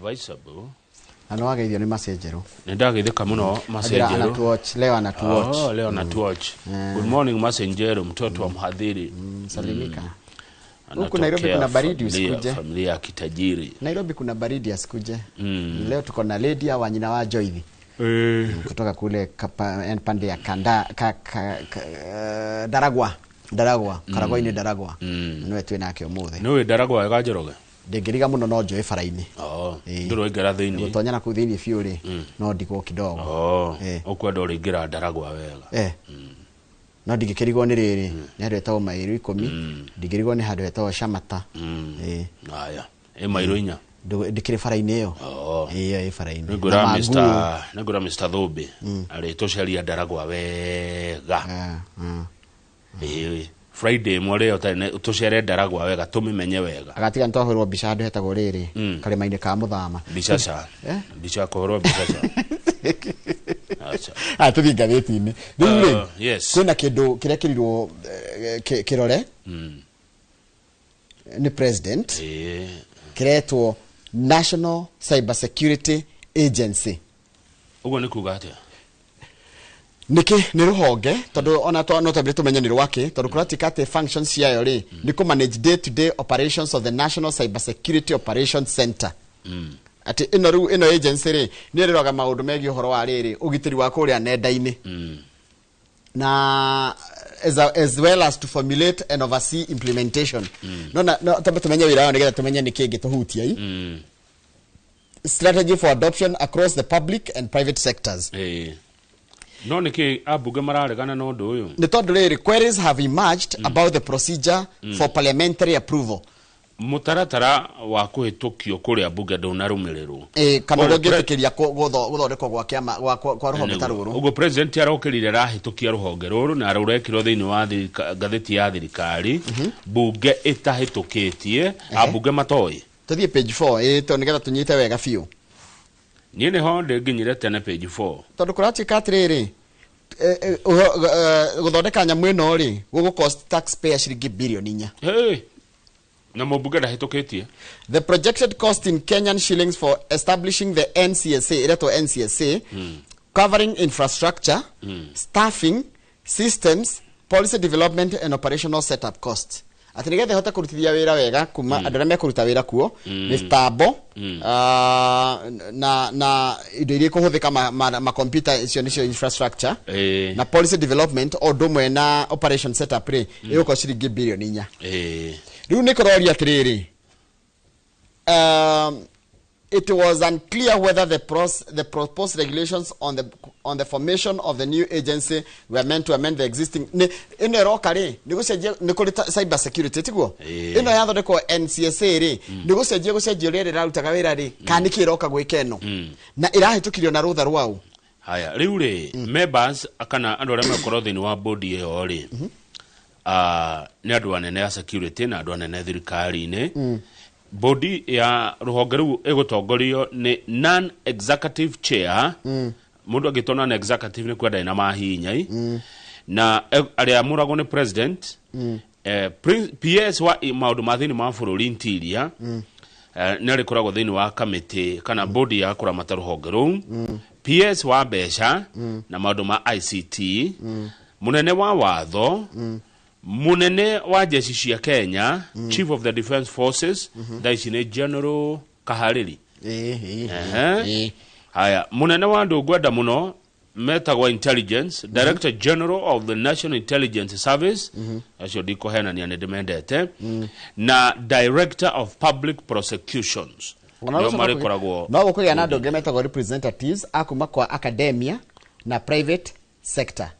advisable. Ano ageithio ni messenger. Nindagithika muno messenger. Leo anatuwatch. Oh, leo anatuwatch. Good morning messenger, mtoto wa mhadhiri. Salimika. Huku Nairobi kuna baridi usikuje. Familia ya kitajiri. Nairobi kuna baridi asikuje. Leo tuko na lady ya wanyina wa Joithi. Kutoka kule pande ya Daragwa. Karagwa ini Daragwa. Nwe twina ke omuthe. Nwe Daragwa gajoroge. Ndengiriga muno no njoe faraini. Nduro ingera thini. Gutonyana ku thini fiuri no ndiko kidogo. Ukwenda uringira Daragwa wega. No ndigikirigwo ni riri ni handu hetagwo mairu 10 ndigirigwo ni handu hetagwo Shamata. Aya mairu 4 ndikire faraini iyo. Iyo faraini. Nigura Mr Thobe ari tosharia Daragwa wega. Friday mwale utoshere Daragwa wega tumimenye wega. Agatiga ntwahurwo bica handu hetagwo riri karima-ini ka muthama. Bicaca. Bica kuhurwo bicaca. Acha. Tuvinga theti-ini. Riu yes. Kwina kindu kiria kirirwo kirore. Ni president. Kiretwo National Cybersecurity Agency. Ugo ni kuga atia? Niki ni ruhonge tondu ona to no tabire tumenye ni rwake tondu kuratikate functions yayo ri ni ku manage day to day operations of the National Cybersecurity Operations Center. Ati ino agency ri ni riroga maundu megi uhoro wa riri ugitiri wa kuria nenda-ini. Na as well as to formulate and oversee implementation. No tabe tumenye wira nigetha tumenye ni kingi tuhutia i. Strategy for adoption across the public and private sectors. No niki abuge mararegana no ndu uyu. Ni tondu riri queries have emerged about the procedure for parliamentary approval. Mutaratara wa kuhitukio kuri abuge ndunarumirirwo. Kana rogetikiria guthondekwo gwa kiama kwa ruhonge taruru. Ugo president arokirire rahitukia ruhonge ruru na arurekirwo thiini wa gatheti ya thirikari bunge itahitukitie abuge matoi. Tuthie page 4 to nigetha tunyite wega fiu. Niene honde nginyire tene page 4. Tondu kuratika atiriri guthondeka nyamu ino ri gugu cost taxpayer shilingi bilioni 4. Na mubuge ndahitukitie. The projected cost in Kenyan shillings for establishing the NCSA covering infrastructure, staffing, systems, policy development and operational setup costs. Atinigethe hota kurutithia wira wega kuma andara me kuruta wira kuo mitambo na indo iria kuhuthika ma computer infrastructure na policy development odumwe na operation setup ri iguko shilingi bilioni 4. Riu nikorori atiriri it was unclear whether the proposed regulations on the formation of the new agency were meant to amend the existing. Ino rokari ni cyber security tiguo ino yathondekwo NCSA ri ni gucenjia riri rarutaga wira ri kana kiroka gwikeno na irahitukirio na rutha rwao. Haya riu ri members akana andu aria makoro thini wa board iyo ri ni andu anene ya security na andu anene thirikari-ini. Body ya ruhonge ru egutongorio ni non executive chair. Mundu agitona na executive ni kwenda ina mahinya na aria murago ni president. PS wa maundu mathini ma bururi interior ni ari koragwo thini wa committee kana body ya kuramata ruhonge ru. PS wa besha na maundu ma ICT. Munene wa watho. Munene wa jeshi cia Kenya, Chief of the Defence Forces, Daisine General Kahariri. Haya, munene wa ndu gwenda muno metagwa intelligence, Director General of the National Intelligence Service, acio diko hena ni anedemendete, na Director of Public Prosecutions. No gukuria na ndu metagwa representatives akuma kwa academia na private sector.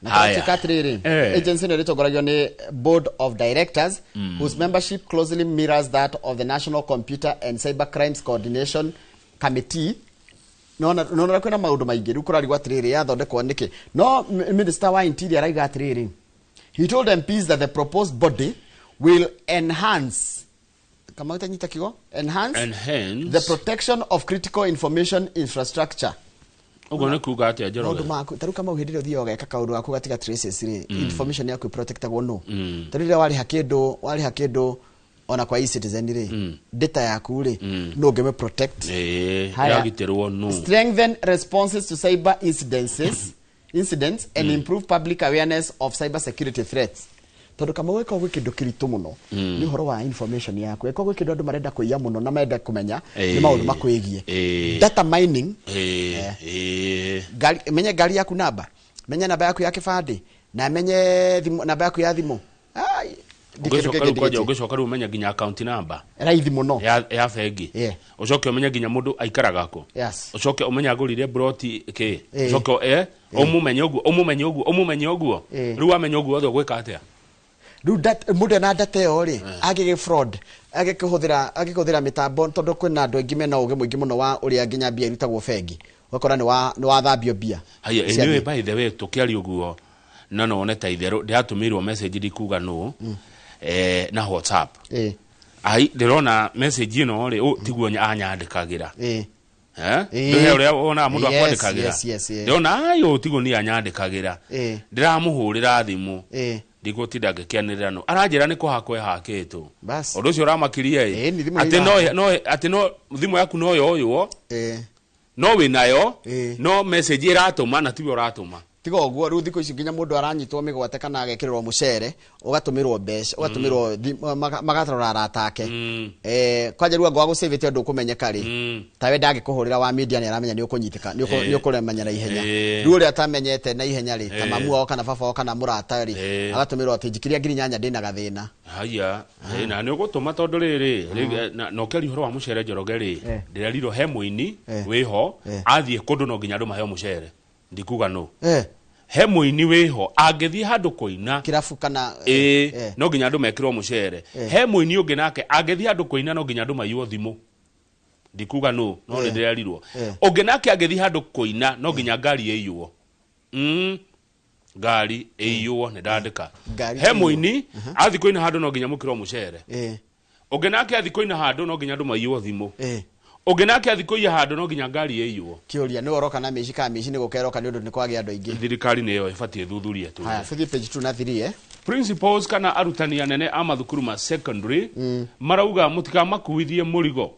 Agency is a board of directors whose membership closely mirrors that of the National Computer and Cyber Crimes Coordination Committee. No kuna maundu maingi ru kurarigwa atiriri yathondekwo niki no Minister wa Interior raiga atiriri. He told MPs that the proposed body will enhance the protection of critical information infrastructure. Ugo ne kuga atia jero. Maundu maku taruka mau hindi thio geka kaundu gaku gatiga traces ri information yaku protectagwo no. Tarire wali hakindu ona kwa e-citizen ri data yaku ri no ngeme protect yagitirwo no strengthen responses to cyber incidents and improve public awareness of cybersecurity threats. Tondu kama weka gwe kindu kiritu muno ni horo wa information yaku eko gwe kindu andu marenda kuiya muno na marenda kumenya ni maundu makwigie data mining menye gari yaku namba menye namba yaku ya kibandi na menye namba yaku ya thimu ugicoka riu menya ginya account number raithi muno ya bengi ucoke umenya ginya mundu aikaraga ko ucoke umenya agurire broti ki ucoke umumenye uguo riu amenya uguo othe gwika atia riu mundu na data yo ri agige fraud agikuthira mitambo tondu kwina andu aingi mena uge muingi muno wa uria ginya bia irutagwo bengi wakora ni wathambio bia haya anyway by the way tukiari uguo no one ta itherũ ndiatumirwo message ndikuga no na WhatsApp ai ndirona message ino ri tiguo anyandikagira ndio uria ona mundu akwandikagira ndirona ayo tiguo ni anyandikagira ndiramuhurira thimu ndigutinda ngikianirira no aranjira ni kuhakwe hakitu undu ucio uramakirie ati no thimu yaku no yoyo no winayo no message iratuma na tiguo uratuma tiga oguo riu thiko ici nginya mundu aranyitwo migwate kana agekirwo mucere ugatumirwo mbeca ugatumirwo magatarora aratake kwaje ruwa gwa gusave ndu kumenyeka ri tawe ndagikuhurira wa media ni aramenya ni ukunyitika ni ukuremenya na ihenya riu uri atamenyete na ihenya ri ta mamu wao kana baba wao kana murata ri agatumirwo ati njikiria ngiri nyanya ndina gathina haya na ni ugutuma tondu riri no keri horo wa mucere njoroge ri ndirariro he muini wiho athie kundu no nginya andu maheo mucere ndikuga no he muini wiho angethie handu kuina kirafu kana no nginya andu mekirwo mucere he muini ungi nake angethie handu kuina no nginya andu mayuo thimu ndikuga no ndirerirwo ungi nake angethie handu kuina no nginya ngari eiyuo ngari eiyuo ni ndandika he muini athi kuina handu no nginya mukirwo mucere ungi nake athi kuina handu no nginya andu mayuo thimu ugenake athikoia handu no nginya ngari yeiyuo kiuria ni oroka na meshika ni gukeroka ni undu ni kwagi andu aingi thirikari ni yo ifatie thuthuria tu haya futhi page 2 na 3 principals kana arutani anene ama thukuru ma secondary marauga mutika makuithie murigo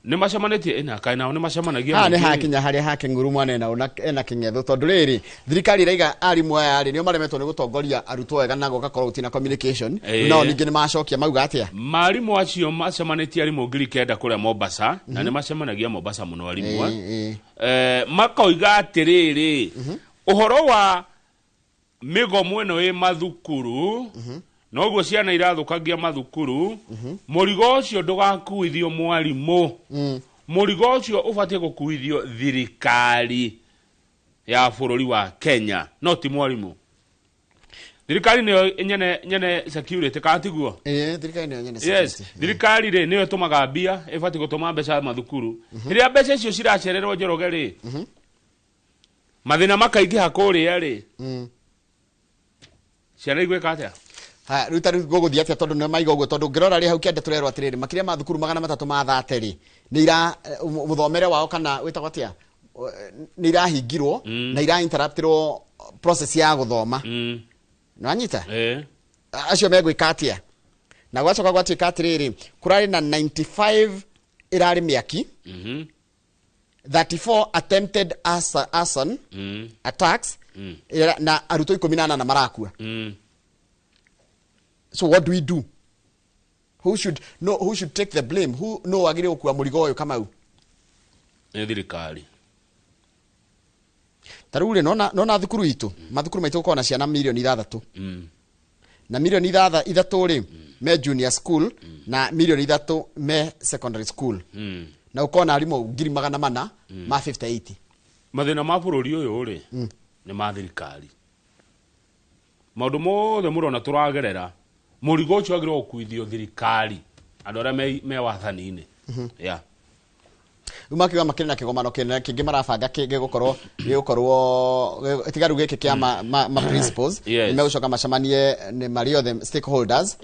ni macemanĩtie ina kaina ni macemanagia ni hakinya hari hake nguru mwana ena kingetho tondu riri thirikari raiga arimu aya ri nio maremetwo ni gutongoria arutwo wega nago gakorwo utina communication no ningi ni macokia mauga atia marimu acio macemanĩtie arimu ngiri kenda kuria Mombasa na ni macemanagia Mombasa muno arimu makoiga atiriri uhoro wa migomo eno e mathukuru noguo ciana irathukagia mathukuru murigo ucio ndugakuithio mwarimu murigo ucio ubatie gukuithio thirikari ya bururi wa Kenya no ti mwarimu thirikari ni nyene security katiguo thirikari ni nyene security thirikari ri niyo tumaga mbia ibatie gutuma mbeca mathukuru iria mbeca icio ciracererwo njoroge ri mathina makaingi hakuria ri ciana igweka atia ha ruta guguthia atia tondu ne maiga uguo tondu ngirora ri hau kiende turerwa atiriri makiria ma thukuru 300 mathate ri ni ira muthomere wao kana witagwa atia ni irahingirwo na ira interruptirwo process ya guthoma no anyita acio megwika atia na gwacoka gwatuika atiriri kurari na 95 irari miaki 34 attempted arson attacks na aruto 18 na marakua so what do we do? Who should take the blame? Who no agire okua murigo oyo kama u? Thirikari. Tarure nona thukuru itu. Mathukuru maitu ko na ciana milioni 3. Na milioni 3 ri me junior school na milioni 3 me secondary school. Na ukona arimo ngiri 400 ma 58. Mathina ma bururi uyu ri ni ma thirikari. Maundu mothe murona turagerera murigo ucio agire okuithio thirikari andu aria me wathani-ini umakiwa makina kigomano kingi marabanga kingi gukorwo tigaru giki kia ma principles me ucoka macemanie ni mario the stakeholders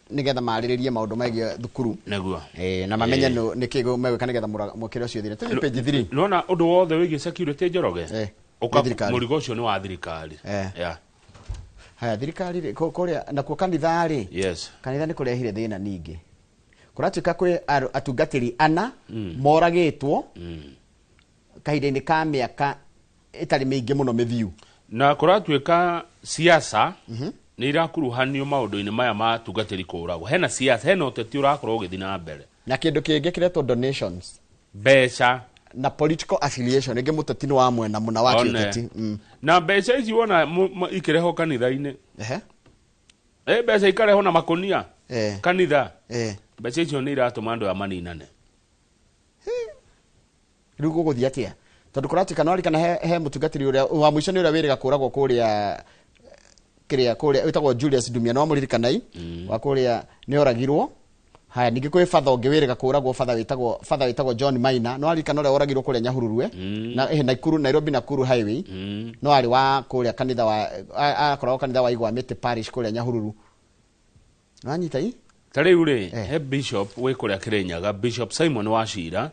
nigetha mariririe maundu megie thukuru neguo na mamenye ni kigo megwika nigetha mukire ucio thire tu page 3 nona undu wothe wigi security njoroge murigo ucio ni wa thirikari haya thirikari kuria na ku kanitha ri yes kanitha ni kurehire thina ningi kuratuika kwi atungatiri ana moragitwo kahinda-ini ka miaka itari mingi muno mithiu na kuratuika siasa ni irakuruhanio maundu-ini maya ma atungatiri kuragwo hena siasa hena uteti urakorwo ugithi na mbere na kindu kingi kiretwo donations mbeca na political affiliation ingi muteti ni wa mwena muna wa kiuteti na mbeca ici wona ikireho kanitha-ini mbeca ikareho na makonia kanitha mbeca icio ni iratuma andu amaninane riu guguthi atia tondu kuratuika no arikana he mutungatiri uria wa mwisho ni uria wiriga kuragwo kuria kuria witagwo Julius Dumia no muririkanai wa kuria ni oragirwo haya ningi kwi father ungi wiriga kuragwo father witagwo John Maina no arikana uria oragirwo kuria Nyahururwe na Nakuru Nairobi Nakuru highway no ari wa kuria kanitha wa akoragwo kanitha wa Igwamiti parish kuria Nyahururu nanyita i tariu ri he bishop we kuria Kirinyaga Bishop Simon Wachira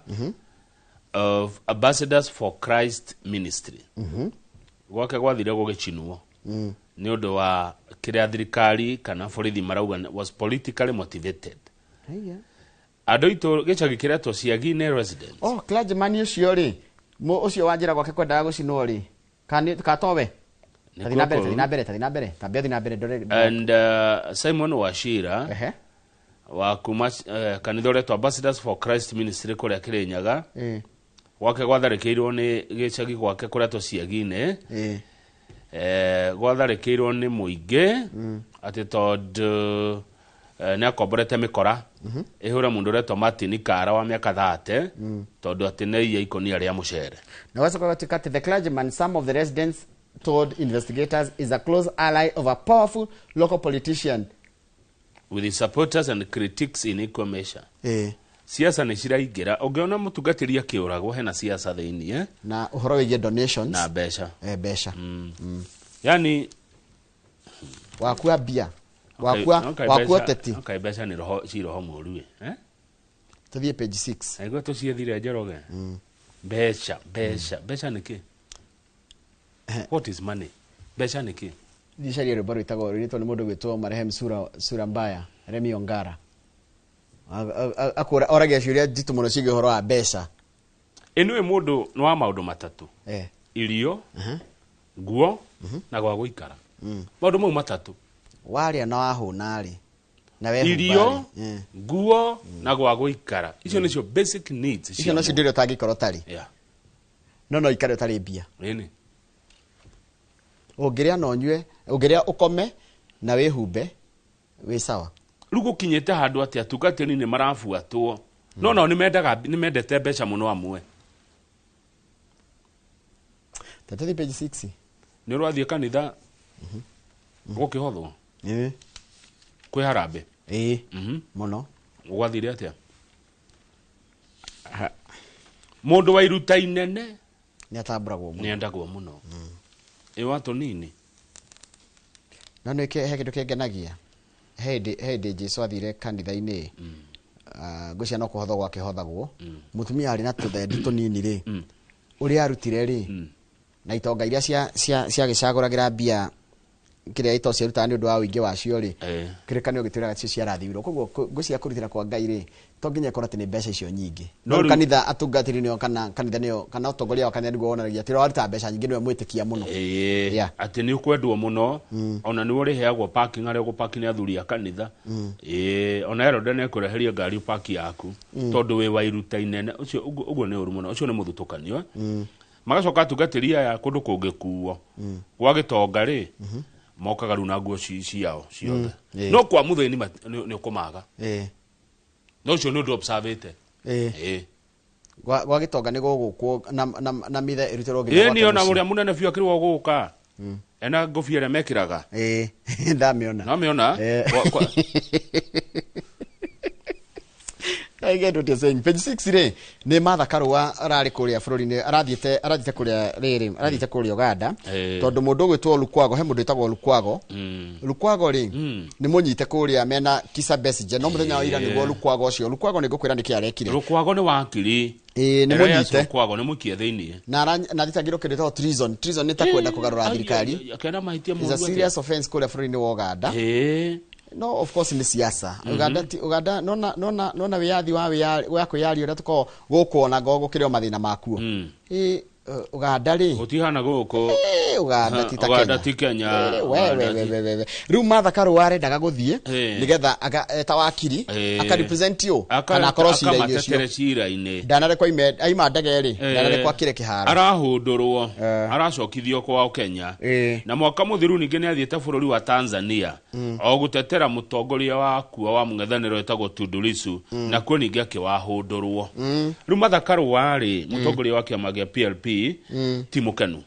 of Ambassadors for Christ Ministry gwake gwathire gugicinwo ni undu wa kiria thirikari kana borithi marauga was politically motivated andu itu gicagi kiretwo Ciagine residents clergyman ucio ri ucio wanjira gwake kwendaga gucinwo ri katowe tathina mbere and Simon Wachira wa kuma kanitha uretwo Ambassadors for Christ Ministry kuria Kirinyaga gwake gwatharikirwo ni gicagi gwake kuretwo Ciagine gwatharikirwo ni muingi ati tondu ni akomborete mikora ihura mundu uretwo Martin Kara wa miaka 30 tondu ati ni iya ikonia ria mucere na wasoka katika the clergyman some of the residents told investigators is a close ally of a powerful local politician with his supporters and critics in equal measure siasa ni ciraingira ungiona mutungatiri akiuragwo hena siasa thiini na uhoro wige donations na besha besha yani wakua bia wakua teti okay besha ni roho ciroho muru tuthie page 6 aigo tuciethire Njoroge besha niki what is money besha niki dictionary baro itago rito ni mundu gwitwo Marehemu sura mbaya Remi Ongara akora oragia ciuria jitu muno cigi horo wa besha enu mundu no wa maundu matatu irio nguo na gwa guikara maundu mau matatu waria na wahuna ri na wehu irio nguo na gwa guikara icio nicio basic needs icio no cindirio tangikorwo tari no ikare tari bia nini ungiria no nyue ungiria ukome na wehumbe wi sawa rugo kinyete handu ati atungatiri ni marafuatwo no ni mendete mbeca muno amwe tatathi page 6 ni rwathie kanitha gukihothwo kwi harambe muno gwathire atia mundu wa iruta inene ni atamburagwo muno ni endagwo muno watu nini na no he kindu kengenagia hede Jesu athire kanitha-ini gucia no kuhotho gwake hothagwo mutumia ari na tuthendi tunini ri uri arutire ri na itonga iria cia gicaguragira bia kiria ito cia rutani undu wa wingi wacio ri kirekanio gitiraga cio ciarathirwo koguo gucia kurutira kwa Ngai ri to nginya ikora tini mbeca icio nyingi no kanitha atungatiri nio kana kanitha nio kana utongoria wa kanitha niguo wonanagia ati aruta mbeca nyingi niwe mwitikia muno ati ni ukwendwo muno ona ni uri heagwo parking ari guparking athuri a kanitha ona Herode ne kureheria ngari park yaku tondu we wa iruta inene ucio uguo ni uru muno ucio ni muthutukanio magacoka atungatiri aya kundu kungikuo gwa gitonga ri mokaga runa nguo ciao ciothe no kwa mutheni ni ukumaga no cio ndu observate gwa gitonga ni gugukwo na mithe irutirwo nginya ni ona muria munene biu akirwo guka ena ngofia mekiraga ndamiona namiona I get what you're saying. Page 6 re ni Martha Karua arari kuria bururi-ini arathite kuria riri arathite kuria Uganda tondu mundu gwitwo Lukwago he mundu itagwo Lukwago ri ni munyite kuria mena Kisa Besigye no muthenya wa ira niguo Lukwago ucio Lukwago ni ngukwira ndiki arekire Lukwago ni wakiri nĩ mũnyite kwago nĩ mũkie thĩinĩ na thitangĩrwo kĩndũ gĩtagwo treason. Treason nĩ ta kwenda kũgarũra thirikari. akĩenda mahĩtia It's a serious offense kũrĩa bũrũri-inĩ wa Uganda. No, of course ni siasa. Uganda nona wiyathi wa kwĩyaria ũrĩa tũkoragwo gũkũ ona gogo kĩrĩa mathĩna makuo. Uganda ri utihana guko Uganda ti Kenya we rĩu Martha Karua arendaga gũthiĩ nigetha ta wakiri aka represent you kana akorwo cira-inĩ ndanarekwo aima ndege ri ndanarekwo akire kĩharo arahũndũrwo aracokithio kwao Kenya na mwaka mũthiru ningĩ nĩ athiĩte bũrũri wa Tanzania o gũtetera mũtongoria wa kuo wa mũng'ethanĩro etagwo Judicial na kuo ningĩ akĩwahũndũrwo rĩu Martha Karua ri mũtongoria wa kĩama gĩa PLP Timokenu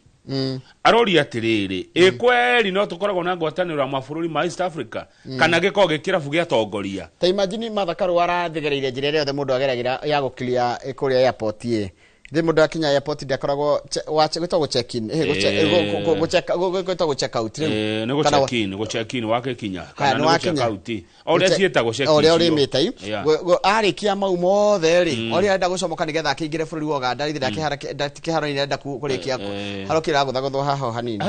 aroria atiriri kweli no tukoragwo na ngwatanĩro ya mabũrũri ma East Africa kana gĩkoragwo gĩkĩrabu gĩa tongoria ta imagine Martha Karua arathegereire njĩra ĩrĩa yothe mũndũ ageragĩra ya gũkilia kũrĩa airport Ndi mũndũ akinya airport ndakoragwo gwĩtagwo check in gwĩtagwo check out rĩu nĩ go check in wake kinya kana no check out ũrĩa ciĩtagwo check in ũrĩa ũrĩmĩte arĩkia mau mothe rĩ ũrĩa arenda gũcomoka nĩgetha akĩingĩre bũrũri wa Uganda ndakĩharo-inĩ arenda kũrĩkia harokĩra gũthagũthwo haha hanini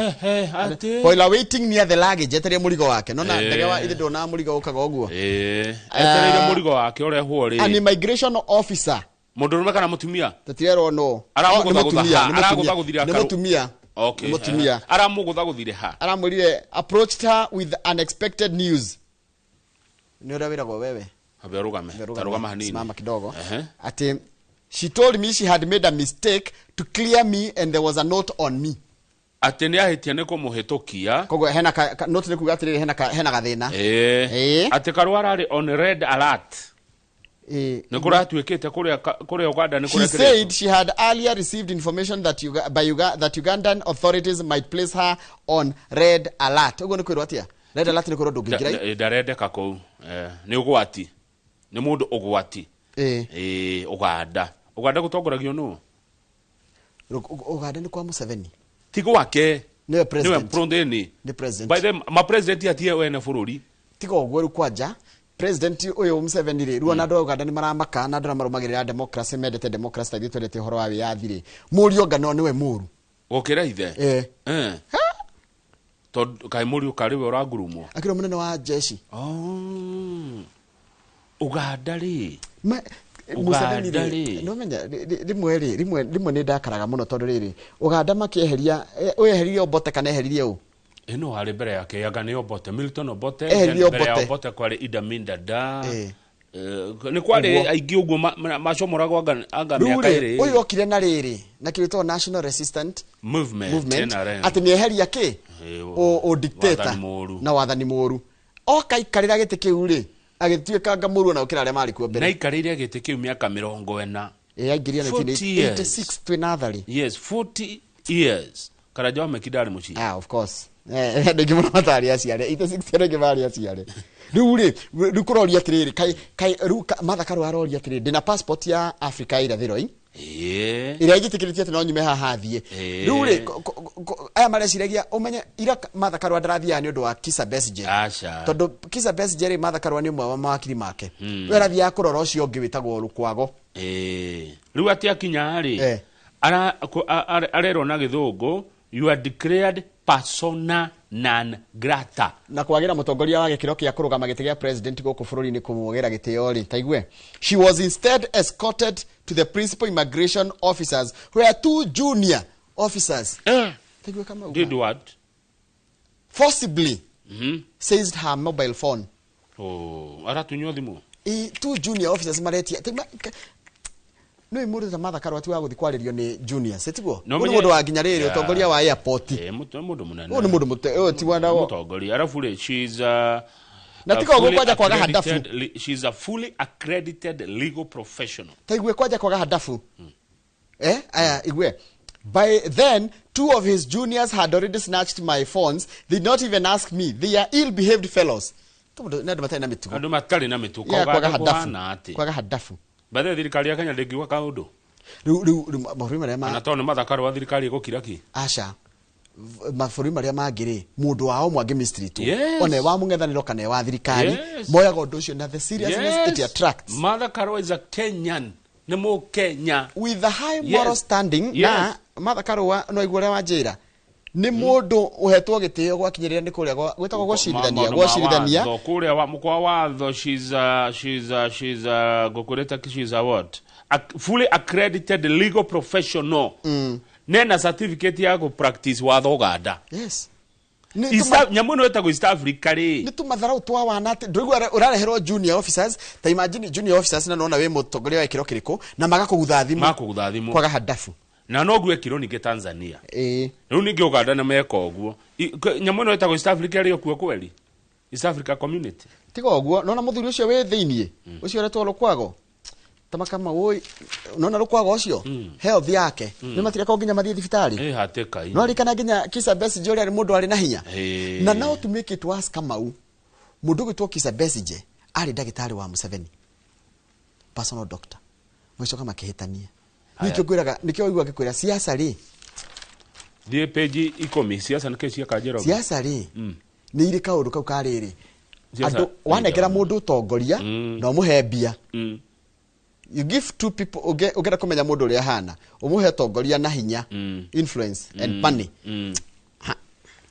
while awaiting near the luggage etereire mũrigo wake nona ndege wa ithe ndona mũrigo ũkaga ũguo etereire mũrigo wake ũrehwo rĩ an immigration officer Mũndũrũme kana mũtumia? Tatirero no. Aramũgũthaguthire akaru. Mũtumia. Okay. Mũtumia. Aramũgũthaguthire ha. Aramwĩrire approached her with unexpected news. Nĩ ũrĩa wĩragwo wewe. Habe rugama hanini. Simama kidogo. Ati she told me she had made a mistake to clear me and there was a note on me. Ati nĩ ahĩtia nĩ kũmũhĩtũkia. Koguo hena note nĩ kuga atĩrĩrĩ hena gathĩna. Ati Karua ararĩ on red alert. She said she had earlier received information that Ugandan authorities might place her on red alert. Red alert ni kwĩrwo ndũngĩingĩra. Ndarendeka kũu. Nĩ ũgwati. Nĩ mũndũ ũgwati. Uganda gũtongoragio nũ? Uganda nĩ kwa Museveni. Tigo wake. Nĩwe president. Nĩ president. By the ma president atie wene bũrũri. Tigo gweru kwanja. President uyo Museveni ri ruona ndo Uganda ni maramaka na ndo marumagirira democracy mendete democracy ta gitwendete horo wa wiyathi ri muri Uganda niwe muru gukira ithe to kai muri ukariwe uragurumwo akiro munene wa jeshi Uganda ri Museveni ri no menya rimwe ni ndakaraga muno tondu riri Uganda makieheria uyeheria obote kana eheririe u eno hali mbere yake yaga ni Obote Milton Obote mbere ya Obote kwari Idi Amin Dada ni kwari aingĩ ũguo macomoragwo anga mĩaka ĩrĩ ũyũ okire na rĩrĩ na kĩrĩtwo National Resistance Movement atĩ nĩ eheria kĩ o dictator na wathani mũru okaikarĩra gĩtĩ kĩu rĩ agĩtuĩka ngamũru na gũkĩra arĩa marĩ kuo mbere na ikarĩire gĩtĩ kĩu mĩaka 40 aingĩria 86 twinathari 40 years Karajawa mekidari muchi of course ndege mũno matari aciare 86 ndege mari aciare rĩu kũroria atĩrĩrĩ kai Martha Karua aroria atĩrĩrĩ ndĩna passport ya Africa irathĩro ĩrĩa ĩgĩtĩkĩrĩtie atĩ no nyume haha thiĩ rĩu aya mareciragia ũmenye ira Martha Karua ndarathiaga nĩ ũndũ wa Kizza Besigye tondũ Kizza Besigye rĩ Martha Karua nĩ ũmwe wa mawakiri make we arathiaga kũrora ũcio ũngĩ wĩtagwo Lukwago rĩu ati akinya rĩ arerwo na gĩthũngũ you are declared persona non grata na kwagira mutongoria wa gĩkĩro kĩa kũrũgama gĩtĩ gĩa president gũkũ bũrũri-inĩ kũmũgĩra gĩtĩo rĩ taigue she was instead escorted to the principal immigration officers where two junior officers taigue kama did what forcibly seized her mobile phone aratunywo thimu two junior officers maretia no imuri za Martha Karua wa guthikwaririo ni junior setiguo ni mundu wa ginya riri utongoria wa airport mundu munene ni mundu ti wanda utongoria arafu ri she's na tiko gukwaja kwaga hadafu she's a fully accredited legal professional taigwe kwaja kwaga hadafu aya igwe by then two of his juniors had already snatched my phones. They did not even ask me. They are ill-behaved fellows. Andu matari na mituko kwaga hadafu Bade thirikari ya Kenya ndĩngĩuga kaũndũ. Mabũrũri marĩa na tondũ Martha Karua thirikari ĩgũkira ki. Aca. Mabũrũri marĩa mangĩ mũndũ wao mwangi mystery tu. One wa mũng'ethanĩro kana wa thirikari. Moyaga ũndũ ũcio na the seriousness it attracts. Martha Karua is a Kenyan nĩ Mũkenya with the high moral standing. Na Martha Karua no igũre wa njĩra nĩ mũndũ uhetwo gĩtĩo gwakinyĩrĩra nĩ kũrĩa gwĩtagwo gwacirithania kũrĩa mukwa watho she's a what, a fully accredited legal professional. Nena certificate ya go practice watho Uganda. Yes. Nyamuno etagwo East Africa ri. Ni tumatharau twa wana ati ndũigua ũrareherwo junior officers, ta imagine junior officers na nona we mũtongoria wa kĩro kĩrĩkũ na magakũgutha thimũ kwaga hadafu. Na no gwe kiro ningĩ Tanzania. Rĩu ningĩ Uganda na meka ũguo. Nyamuno etagwo East Africa ri okuo kweli. East Africa community. Tiga ũguo nona mũthuri ũcio we thĩiniĩ. Ũcio retwo Lukwago. Tamakama woi nona Lukwago ũcio health yake nĩ matireka nginya mathiĩ thibitarĩ. Hateka ino. No arikana nginya Kizza Besigye ũrĩa mũndũ arĩ na hinya. Na now to make it worse Kamau, mũndũ gwĩtwo Kizza Besigye arĩ ndagĩtarĩ wa Museveni, personal doctor. Mwicoka makĩhĩtania. Nikio gwiraga nikio igwa gikwira siasa ri. Die page ikomi siasa nike cia kanjero. Siasa ri. Ni iri kaundu kau kariri. Ando wanekera mundu utongoria na umuhebia. You give two people ugera kumenya mundu uri ahana. Umuhe tongoria na hinya, influence and money.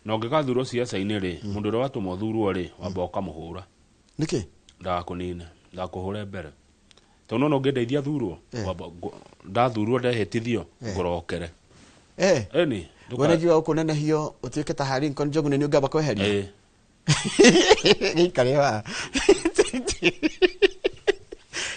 Na ungikathurwo siasa ine ri, mundu uri watu muthurwo ri, wamba ukamuhura. Niki? Ndakunina, ndakuhure mbere. Tono no ngedeithia thurwo ndathurwo ndehĩtithio ngorokere ni weregiwa ukunene hiyo utuike tahari nkon jogu ni ugaba kweheria gikarewa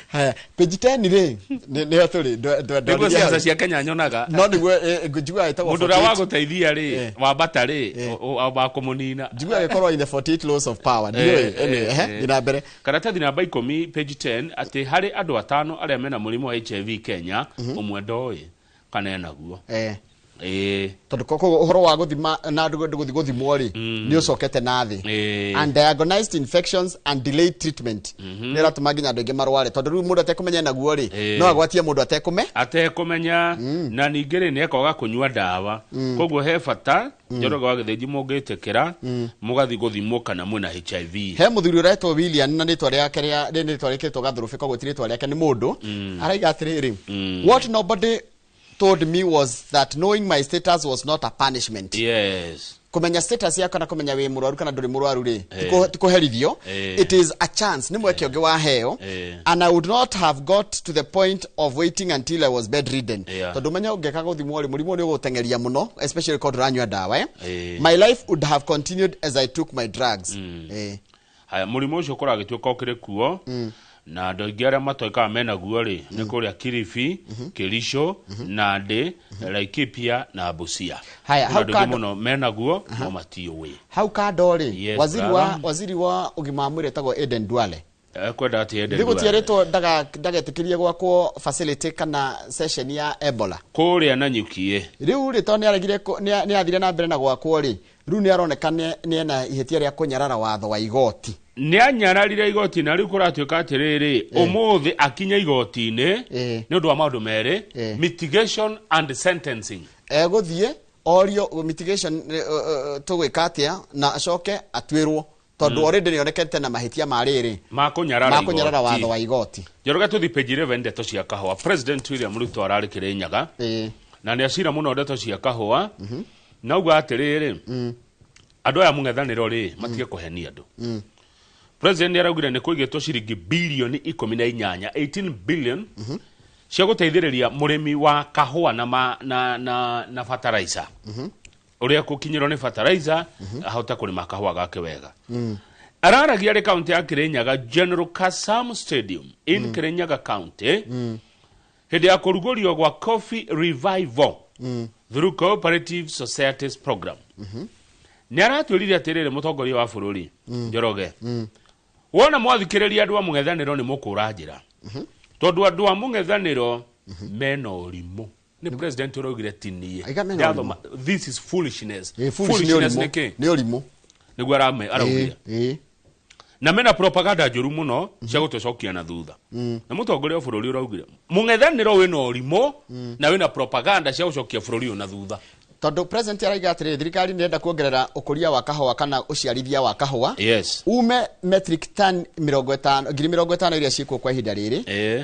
haya page 10 ri ni aturi ndo siasa cia Kenya nyonaga no niguo ngujua itago mundu ra waguteithia ri wa bata ri aba kumunina njigua gikorwo in the 48 laws of power ndio ina mbere karatathi namba 10 page 10 ati hari andu atano aria mena murimu wa HIV Kenya umwe ndoi kana enaguo tondu koko uhoro wa guthima na andu guthimwo ri ni ucokete na thi undiagnosed infections and delayed treatment ni ratuma nginya andu ingi marware tondu riu mundu atekumenya naguo ri no agwatie mundu atekumenya na ningĩ ri ni ekoga kunyua ndawa koguo he bata njoroga wa githinji mungitikira mugathi guthimwo kana mwina HIV. He muthuri uretwo William na nitwa riake ria nitwa rikitwo gathurufi koguo tiritwa riake ni mundu araiga atiriri what nobody told me was that knowing my status was not a punishment. Yes. Kumenya status yako na kumenya we murwaru kana nduri murwaru ri tikuherithio. It is a chance. Ni mweke ungi wa heo. And I would not have got to the point of waiting until I was bedridden. Tondu menya ungeka guthimwo ri murimu ni ugutengeria muno, especially called ranywa dawa. My life would have continued as I took my drugs. Haya murimu ucio kora gituika ukire kuo. Na ndo ingiara matoika mena guo ri ni kuria Kilifi, Kirisho, Nandi, Laikipia na Busia. Haya hauka muno mena guo no matiwe. Hauka ndori waziri wa ugima mwire tago Eden Duale. Kwenda ati Eden Duale. Ndigo tiaretwo ndagetikirie gwakwo facility kana session ya Ebola. Kuria na nyukie. Riu ri to ni aragire ni athire na mbere na gwakwo ri. Riu ni aroneka ni ena ihetia ria kunyarara watho wa igoti. Ni anyararire igoti na riu kuratuika atiriri umuthi akinya igoti-ini ni undu wa maundu meri mitigation and sentencing guthie orio mitigation tugwika atia na acoke atwirwo tondu already nionekete na mahitia mariri makunyarara watho wa igoti. Njoroga tuthi page 11 ndeto cia kahua. President William Ruto arari Kirinyaga na ni acira muno ndeto cia kahua na uga atiriri andu aya mung'ethaniro ri matige kuhenia andu. President araugire ni kuigetwo ciringi bilioni 18 18 billion cia guteithiriria murimi wa kahua na fertilizer uria kukinyirwo ni fertilizer ahota kurima kahua gake wega. Araragia ri county ya Kirinyaga General Kasam Stadium in Kirinyaga County hindi ya kurugurio gwa coffee revival through cooperative societies program. Ni aratwirire atirire mutongoria wa bururi Njoroge wona mwathikiriria andu a mung'ethaniro ni mukura njira tondu andu a mung'ethaniro mena urimu ni president urogire tinie this is foolishness. Foolishness ni urimu niguo araugire na mena propaganda njuru muno cia gutucokia na thutha na mutongoria wa bururi uraugire mung'ethaniro wina urimu na wina propaganda cia gucokia bururi na thutha. tondu president araiga atiri thirikari nenda kuongerera ukuria wa kahua kana uciarithia wa kahua. Yes. Ume metric ton 50,000 iria ciikwo kwa ihinda riri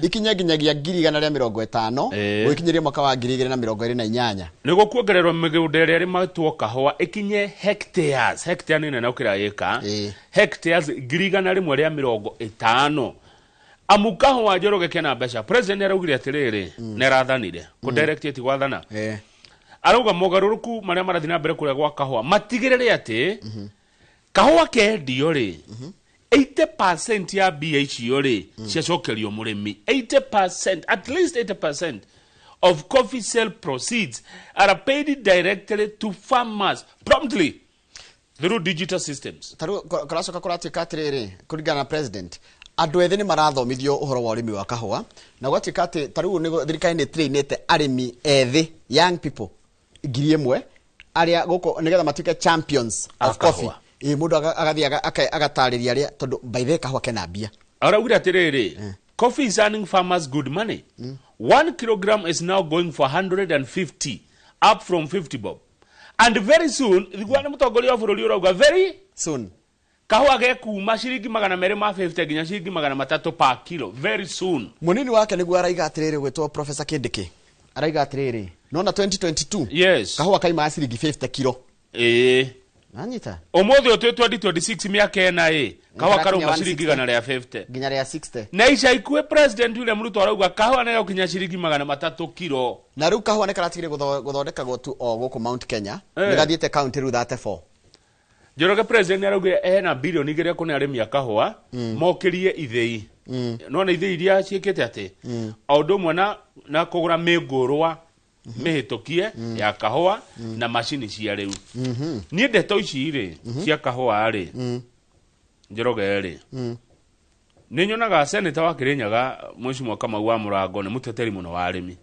ikinye nginyagia 150,000 gukinyiria mwaka wa 2028 nigo kuongererwa migunda iria ri matwo kahua ikinye hectares ni nene ukira eka hectares 150 amukaho wa Njoroge kena mbeca. President araugire atiriri nerathanire ku direct eti gwathana arauga mogaruruku maria marathi na mbere kuria gwa kahua matigirire ati kahua kendio ri 80% ya BHO ri ciacokerio murimi 80%, at least 80% of coffee sale proceeds are paid directly to farmers promptly through digital systems. Taru kuracoka kuratuika atiriri kurigana na president andu ethĩ nĩ marathomithio uhoro wa ũrĩmi wa kahũa na gwatuĩka atĩ tarĩu nĩ thirikari nĩ trainĩte arĩmi ethĩ young people 1,000 arĩa gũkũ nĩgetha matuĩke champions of coffee. Mũndũ agathiĩ agatarĩria arĩa tondũ by the kahũa kena mbia. Araugire atĩrĩrĩ coffee is earning farmers good money. 1 kilogram is now going for 150 up from 50 bob, and very soon thigwa nĩ mũtongoria wa bũrũri ũrauga very soon kahua gekuma ciringi 250 nginya ciringi 300 per kilo very soon. Munini wake niguo araiga atiriri gwitwo Professor Kindiki araiga atiriri nona 2022 yes kahua kaima ciringi 50 kilo nanyita omothi otwe 2026 miaka ena kahua karuma ciringi 150 nginya ria 60 na ica ikue president William Ruto arauga kahua nayo kinya ciringi 300 kilo na riu kahua nekaratigire guthondeka gotu o guku Mount Kenya nigathiete county ru 34. Njoroge president arauga ena bilioni igere kune arimi akahua mokirie ithei nona ithei iria ciekete ati aundu mwana na kugura migurwa mihitukie ya kahua na machine cia riu ni ndeto ici ri cia kahua ri Njoroge ri ni nyonaga senator wa Kirinyaga Mheshimiwa Kamau wa Murango ni muteteri muno wa arimi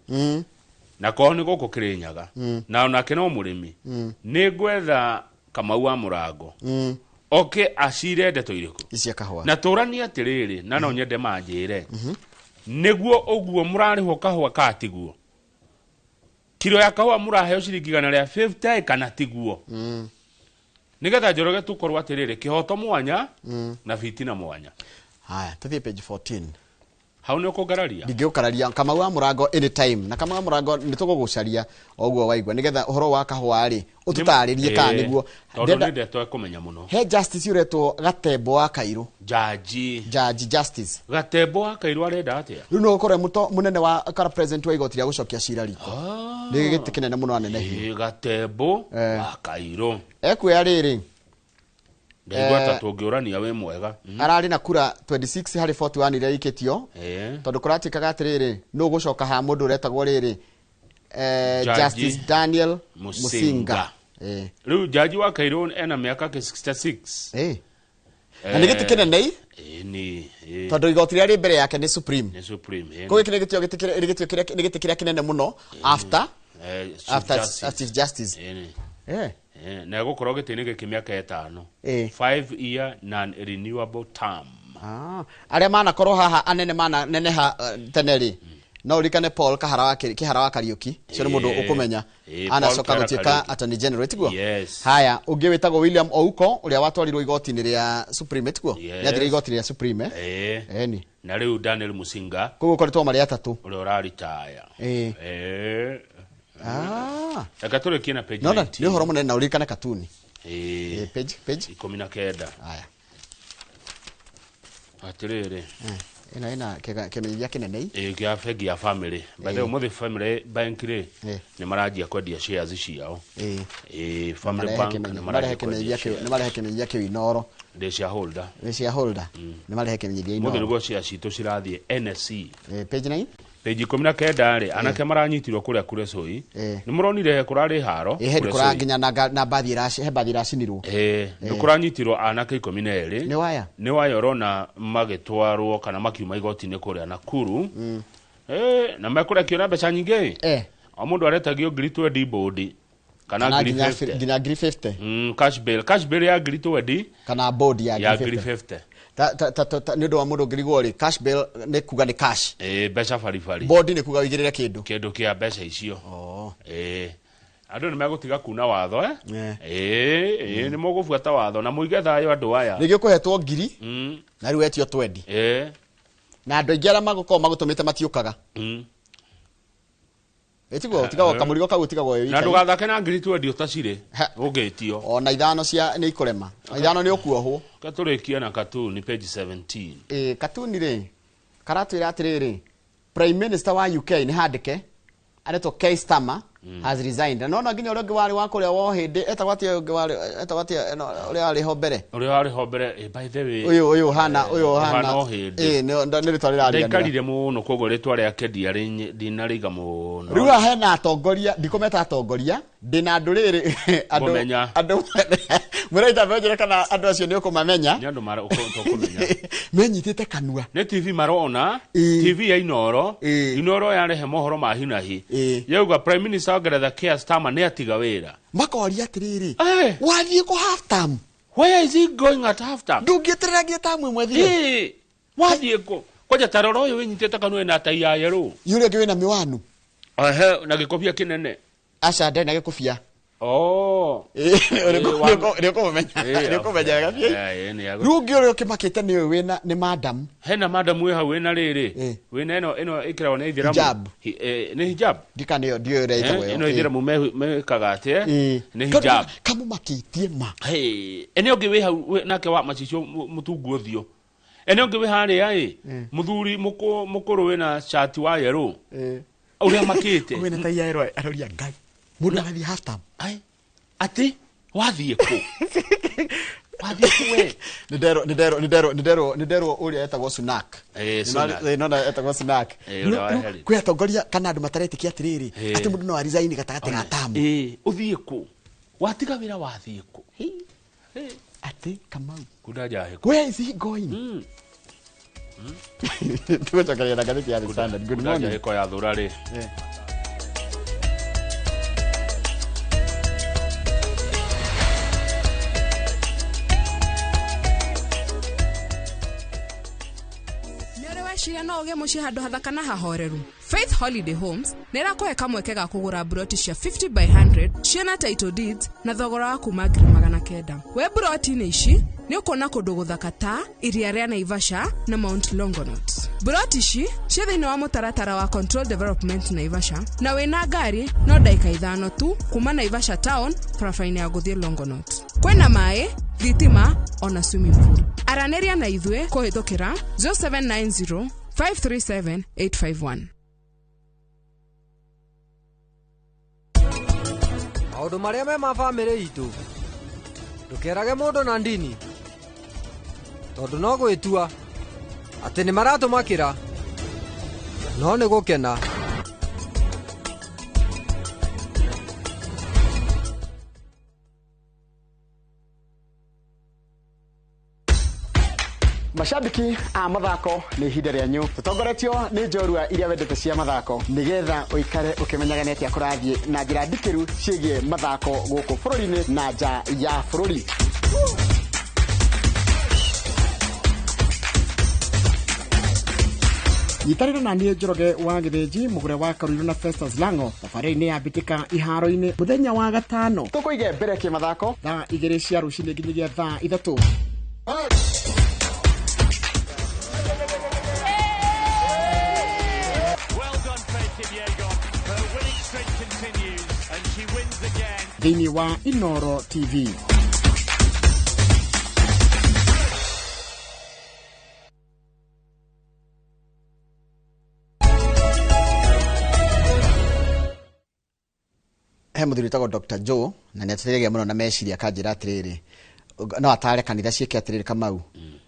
na ko ni guku Kirinyaga na onake no murimi ni gwetha Kamau wa Murango oke acire ndeto iriku icia kahua na turania atiriri na no nyende manjire niguo uguo murariho kahua katiguo kilo ya kahua muraheo ciringi 150 kana tiguo nigetha Njoroge tukorwa atiriri kihoto mwanya na fitina mwanya. Haya tuthie page 14 hau ni ukugararia ndingĩukararia Kamau wa Murango anytime na Kamau wa Murango nĩtũgũgũcaria oguo waigua nigetha uhoro wa kahua ri ututarĩrie kana niguo tondu ndeto kumenya muno he justice uretwo Gatembo wa Kairu judge justice Gatembo wa Kairu arenda atia riu no ukore muto munene wa kara president wa igoti ria gucokia cira riko ni giti kinene muno anene hi Gatembo wa Kairu ekuya riri ndegwata tungiurania we mwega arari na kura 26 hari 41 iria ikitio tondu kuratikaga atiriri no gucoka ha mundu uretagwo riri Justice Daniel Musinga riu jaji wa Kairu ena miaka 66 na nigiti kinene ni tondu igoti ria ri mbere yake ni supreme ko giti kiria kinene muno after Chief Justice na gukorwo gitini gikimiaka 5 year non renewable term aria mana korwo haha anene mana neneha teneri no rikane Paul kihara wa Kariuki cio ni mundu ukumenya anacoka gutuika attorney general tiguo haya ungi witagwo William Ouko uria watwarirwo igoti-ini ria Supreme tiguo yathire igoti-ini ria Supreme ni na riu Daniel Musinga koguo koretwo mari atatu uria uraritaya aka tole kina page 19 no ni horo munene na urikane katuni page 19 haya atirere ina kemenyia kinene kia fegi ya family by the way family bank re ni marajia kwendia shares ciao family bank ni marajia kemenyia kiwinoro the shareholder ni marajia kemenyia ino muthiro shares cito cirathie NSC page 9 page 19 ri anake maranyitirwo kuria kure soi ni muronire kurari haro kura nginya na bathi racinirwo ni kuranyitirwo anake 12 ni waya rona magitwarwo kana makiuma igoti-ini kuria Nakuru na makurekio na mbeca nyingi mundu aretagio ngiri 20 board kana ngiri 50 cash bail ya ngiri 20 kana board ya ngiri 50 ni ndo wa mundu ngirigwo ri cash bail ne kuga ni cash mbeca bari board ni kuga wigirire kindu kia mbeca icio andu ni megutiga kuna watho ni mugubuata watho na muige thayo andu aya nigio kuhetwo ngiri na riu etio 20 na andu aingi ara magukorwo magutumite matiukaga etigo tiga kamurigo kagu tiga go na ndugathake na ngiri 20 utacire ugitio ona ithano cia ni ikurema ithano ni ukuohwo katurikia na cartoon page 17 cartoon ri karatwira atiriri Prime Minister wa UK ni handike areto Keir Starmer has resigned. No nginya uri wari wa kuria wohinde etagwatie wari etagwatie uri ari hombere by the way uyu hana ni ritorira ari ndekarire muno kogo ritwa ria kedia dinariga muno riu hena atongoria ndikometa atongoria ndina nduriri andu muraita bejere kana andu acio ni ukumamenya ni andu mara ukumenya menyitite kanua ne TV marona TV ya inoro yarehe mohoro ma hinahi yauga Prime Minister Ngeretha Keir Starmer ni atiga wira makoria atiriri wathie ku half term. Where is he going at half term? Ndungitira gitamu mwethire wathie ku koja taroro uyu winyitite kanua na tai ya yero yule ngiwe na miwanu na gikobia kinene aca ndena gikubia Niko menya gabia. Rugi uri ukimakite ni wina ni madam. Hena madam we hau wina riri. Wina ino ikira na ithira. Hijab. Ni hijab. Dikane yo dio reita we. Ino ithira mu me kagate ni hijab. Kamu makitie ma. Ene ogi we hau nake wa macicio mutungu othio. Ene ogi we hari muthuri mukuru wina shirt wa yellow. Uri makite. Wina tai ya yellow aroria ngai. Muda gathi half time. Ati wathie ku wathie ku we ndero uri etagwo Sunak nona etagwo Sunak kwi atongoria kana andu mataretikia atiriri ati mundu no resign gatagati ga tamu uthie ku watiga wira wathie ku ati Kamau kudaja he where is he going tuwachakalia na gazeti ya The Standard. Good morning he ko ya thurari Shira no oge muci handu hathaka na hahoreru. Faith Holiday Homes nera kohe kamweke ga kugura broti cia 50 by 100 ciana title deeds na thogora wa kuma 900. We broti ni ici ni ukona kundu guthaka ta iria ria Naivasha na Mount Longonot. Broti ici cia thiini wa mutaratara wa Control Development Naivasha na wina ngari no daika 5 tu kuma Naivasha town parafaini ya guthie Longonot. Kwena mai thitima ona swimming pool. Araneria na ithwe kuhithukira 0790 537 851. Maundu maria me ma family itu ndukerage mundu na ndini tondu no gwitua ati ni maratumakira no ni gukena. Mashabiki a mathako ni hinde rĩanyu tutongoretio ni njorua iria wendete cia mathako nigetha uikare ukimenyaga netia kurathie na njira ndikiru ciĩgie mathako guku bũrũri-inĩ na nja ya bũrũri. Nyitarĩra na niĩ Njoroge wa Gĩthĩnji mũgũre wa Karũirũ na Festus Lango thabarĩ-inĩ ya mbĩtĩka iharo-inĩ mũthenya wa gatano tũkũige mbere kĩmathako thaa 2 cia rũcinĩ nginyagia thaa 3. Dini wa Inoro TV. He muthuri tago Dr. Joe na neteregeria muno na meciria kanjira atiriri no atare kanitha cieke atiriri Kamau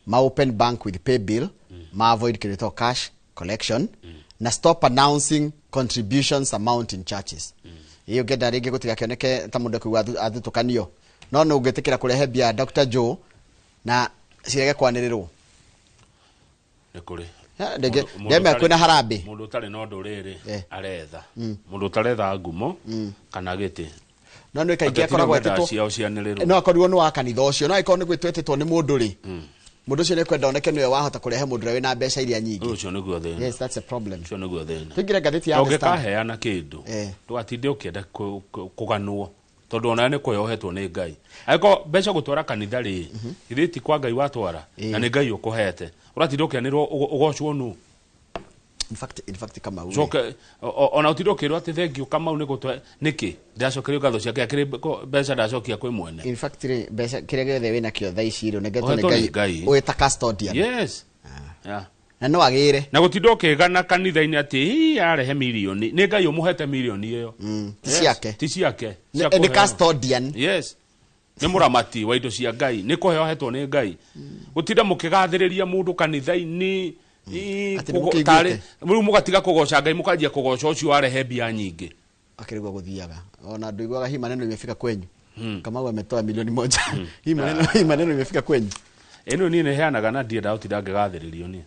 ma open bank with pay bill ma avoid credit cash collection na stop announcing contributions amount in churches. Iyo genda ringi gutiga kioneke ta mundu ku athutukanio no no ungetikira kurehe bia Dr. Joe na cirege kwanirirwo nikuri ndeme kwina harambe mundu tari no nduriri aretha mundu taretha ngumo kana giti no no kaingi akoragwo etito no akorirwo no wa kanitha ucio no akorwo ni gwitwetetwo ni mundu ri mundu cio ne kwenda oneke niwe wahota kurehe mundu we na mbeca iria nyingi ucio niguo thina yes that's a problem ucio niguo thina tuingira gatheti ya onge kaheana kindu twatinde ukienda kuganwo tondu ona ne kuyohetwo ni Ngai aiko mbeca gutwara kanitha ri ithiti kwa Ngai watwara na ni Ngai ukuhete uratinde ukianirwo ugocwo nu in fact kama u soke ona utinde ukirwo ati thengio kama u ni gutwa niki ndacokerio gatho ciake akiri mbeca ndacokia kwi mwene in fact mbeca kiria giothe wina kio thaa ici ri unegetwo ni Ngai uita custodian yes yeah na no agire na gutindo ukigana kanitha-ini ati arehe milioni ni Ngai umuhete milioni iyo ti ciake ni custodian yes ni muramati wa indo cia Ngai ni kuheo hetwo ni Ngai gutinda mukigathiriria mundu kanitha-ini tare mugatiga kugoca Ngai mukanjia kugoca ucio arehe mbia nyingi akirigwa guthiaga ona nduigwaga hii maneno imefika kwenyu kama wewe umetoa milioni 1 hii maneno imefika kwenyu eno ni neheanaga na ndienda utinda ngigathiririo ni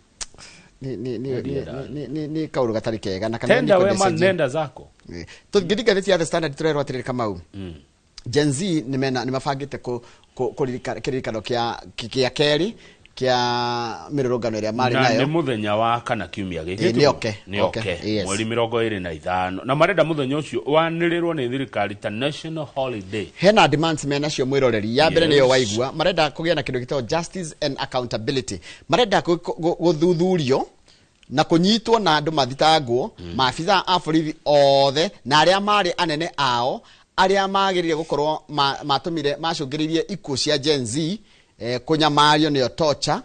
ni kauru gatari kega na kana tenda we man nenda zako to gidiga theti ya the standard turero atiriri kama u Gen Z nimafangite kuririkano kia keri kia mirurungano iria mari nayo ni muthenya wa kana kiumia giki ni okay mweri 25 na marenda muthenya ucio wanirirwo ni thirikari ta national holiday hena demands mena cio mwiroreri ya mbere niyo waigua marenda kugia na kindu gitao justice and accountability marenda guthuthurio na kunyitwo na andu mathitangwo maafisa a borithi othe na aria mari anene ao aria magirire gukorwo matumire macungiririe ikuo cia Gen Z kunyamario niyo torture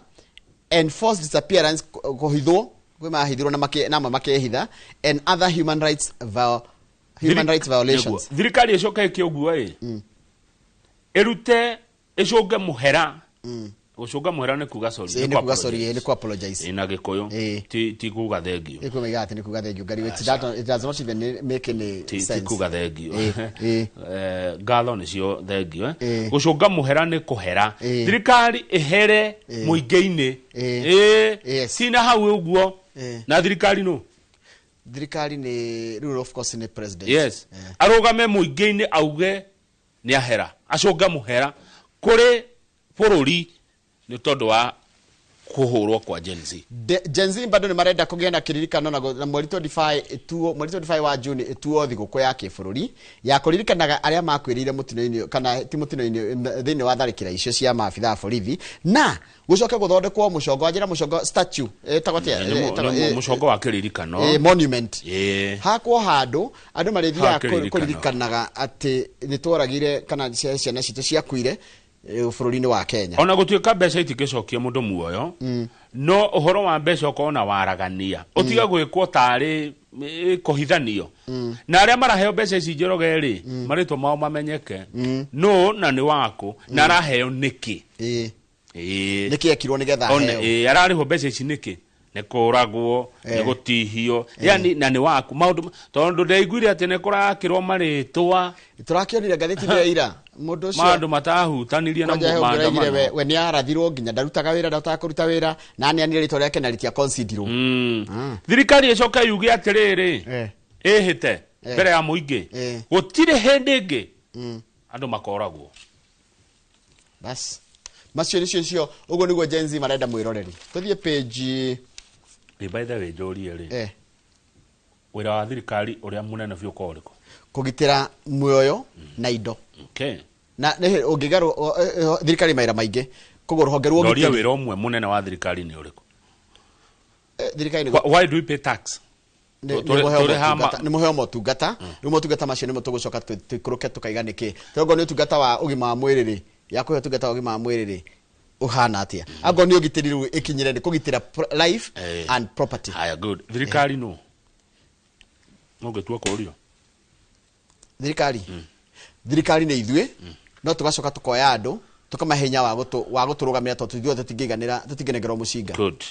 enforced disappearance kuhithwo kwimahithirwo na makehitha and other human rights violations thirikari icoka ikioguo erute icunge muhera gucunga muhera ni kuga sorry ni ku apologize ina gikuyu ti kuga thengio ikumegate ni kuga thengio ngari it does not even make any sense ti kuga thengio ngatho nicio thengio gucunga muhera ni kuhera thirikari ehere muingi-ini sina hau uguo na thirikari no thirikari ni rule of course ni president yes arugame muingi-ini auge ni ahera acunga muhera kuri bururi ni tondu wa kuhurwo kwa Gen Z. Gen Z bado ni marenda kugia na kiririkano na mweri 25 wa June etuo thiguku ya kibururi ya kuririkanaga aria makwirire mutino-ini kana ti mutino-ini thini wa tharikira icio cia maabitha borithi na gucoke guthondekwo mucongo ajira mucongo statue tagotia mucongo wa kiririkano monument hakwo handu andu marithia kuririkanaga ati ni tworagire kana ciana citu ciakuire bururi-ini wa Kenya ona gutuika mbeca itingicokia mundu muoyo no uhoro wa mbeca ukona waragania utiga gwikwo tari kuhithanio na aria maraheo mbeca ici njoroge ri maritwo mao mamenyeke no na ni wako na araheo niki niki ekirwo nigetha heo ararihwo mbeca ici niki ni kuragwo ni gutihio yani na ni waku maundu tondu ndeiguire ati ni kurakirwo maritwa turakionire gatheti ya ira mundu cio mandu matahutanirie na maandamano we ni arathirwo nginya ndarutaga wira ndatakuruta wira na ni anire ritwa riake na ritia considerwo thirikari icoka yuge atiriri ehite mbere ya muingi gutire hindi ingi andu makoragwo bas macio nicio cio uguo niguo Gen Z marenda mwiroreri tuthie page by the way jorie ri wira wa thirikari uria munene biu koriko kugitira muoyo na indo okay na ungigaru thirikari maira maingi kuguruhongerwo ngiria wira umwe munene wa thirikari ni uriko thirikari why do we pay tax ni muheo motungata ni motungata macio ni mutugucoka tukuruke tukaiga niki togo ni utungata wa ugima wa mwiriri ya kuhe utungata wa ugima wa mwiriri uhana atia ago ni ugitiriru ikinyire ni kugitira life and property haya good thirikari no ngetua kurio thirikari ni ithue no tugacoka tukoya andu tukamahenya wa guturugamira tondu ithuothe tutingenegerwo mucinga good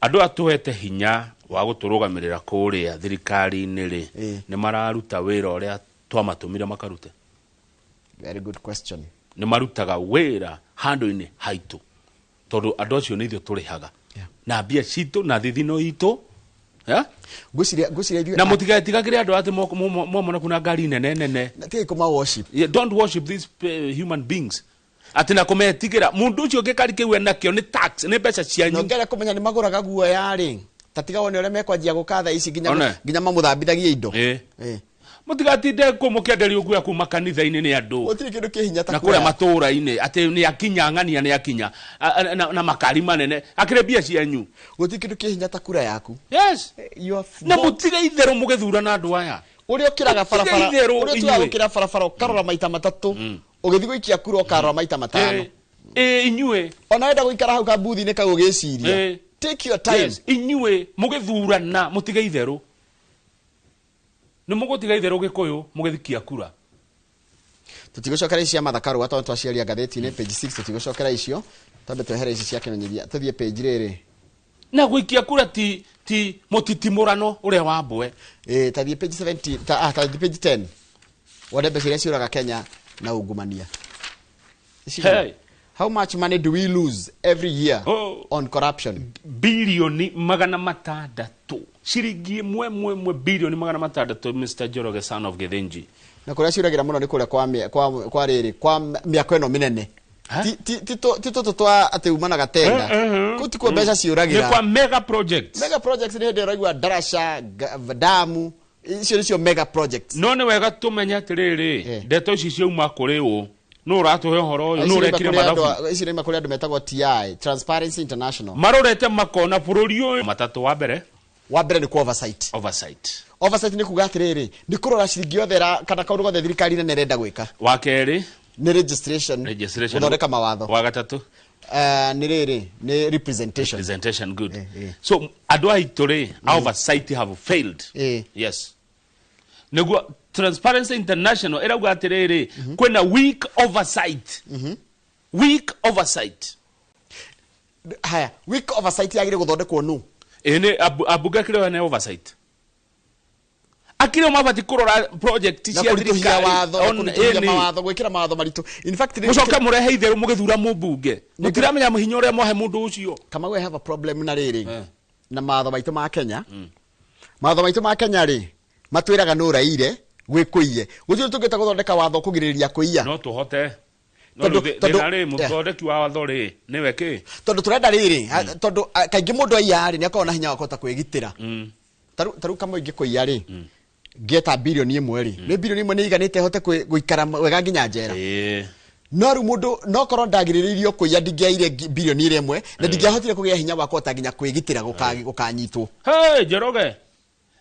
andu atuhete hinya wa guturugamirira kuria thirikari-ini ri ni mararuta wira uria twamatumire makarute very good question ni marutaga wira handu-ini haitu tondu andu acio ni ithuo turihaga na mbia citu na thithino itu guciria na mutigatigagire andu ati momona kuna ngari nene na tige kuma worship don't worship these human beings ati na kumetigira mundu ucio ngikari kiwe nakio ni tax ni mbeca cianyu ngere kumenya ni maguraga guoya ri tatiga wone ore mekwanjia gukatha ici ginya mamuthambithagie indo mutigatinde kumukienderi uguya kuma kanitha-ini ni andu gutiri kindu kihinya ta na kuria matura-ini ati ni akinya ng'ania ni akinya na makari manene akire bia cianyu gutiri kindu kihinya ta kura yaku yes na mutiga itheru mugithura na andu aya uria ukiraga barabara uria tuya gukira barabara ukarora maita matatu ugithi guikia kura ukarora maita matano inyue ona enda guikara hau ka buthi-ini ka ugiciria take your time inyue mugithurana mutiga itheru ni mugutiga itheru gikuyu mugithikia kura tutigocokera ici cia mathakaru ato twaciaria ngatheti-ini page 6 tutigocokera icio tambe twehere ici cia kimenyeria tuthie page riri na guikia kura ti mutitimurano uria wa mbwe tathie page 70 tathie page 10 wone mbeca iria ciuraga Kenya na ungumania hey. How much money do we lose every year on corruption? Bilioni 600 shiringi mwe bilioni 600 Mr. Joroge son of Gethenji na kuria ciuragira muno ni kuria kwa riri kwa miaka eno minene ti twa ati umanaga tenda kuti kwa mbeca ciuragira ni kwa mega projects ni hende raigua darasha damu icio nicio mega projects no ni wega tumenya atiriri ndeto ici ciauma kuri u no ratuhe horo uyu no rekire mathabu ici ni makuri andu metagwo TI Transparency International marorete makona bururi uyu matatu wa mbere ni ku oversight ni kuga atiriri ni kurora ciringi yothe kana kaundu gothe thirikari nene renda gwika wa keri ni registration uthondeka mawatho wa gatatu ni riri ni representation good so adu aitore oversight have failed yes negwa Transparency International erauga atiriri kwena weak oversight haya weak oversight yagire guthondekwo nu ene abuga kire na oversight akire mabati kurora project cia thirikari mawatho gwikira mawatho maritu in fact mucoka murehe itheru mugithura mubunge mutiramenya muhinya uria mohe mundu ucio kama we have a problem na riri na mawatho maitu ma Kenya mawatho maitu ma Kenya ri matwiraga no raire gwikuiye gutiri tungita guthondeka watho kugiriria kuiya no tuhote no ndinari muthondeki wa watho ri ni weki tondu turenda riri tondu kaingi mundu aiyari ni akona hinya wakota kwigitira taru kama ingikuiya ri ngeta bilioni imwe ri ni bilioni imwe ni iganite hote guikara wega nginya njera no ru mundu no korwo ndagiriririo kuiya ndingiaire bilioni imwe na ndingiahotire kugia hinya wakota nginya kwigitira gukanyitwo hey Joroge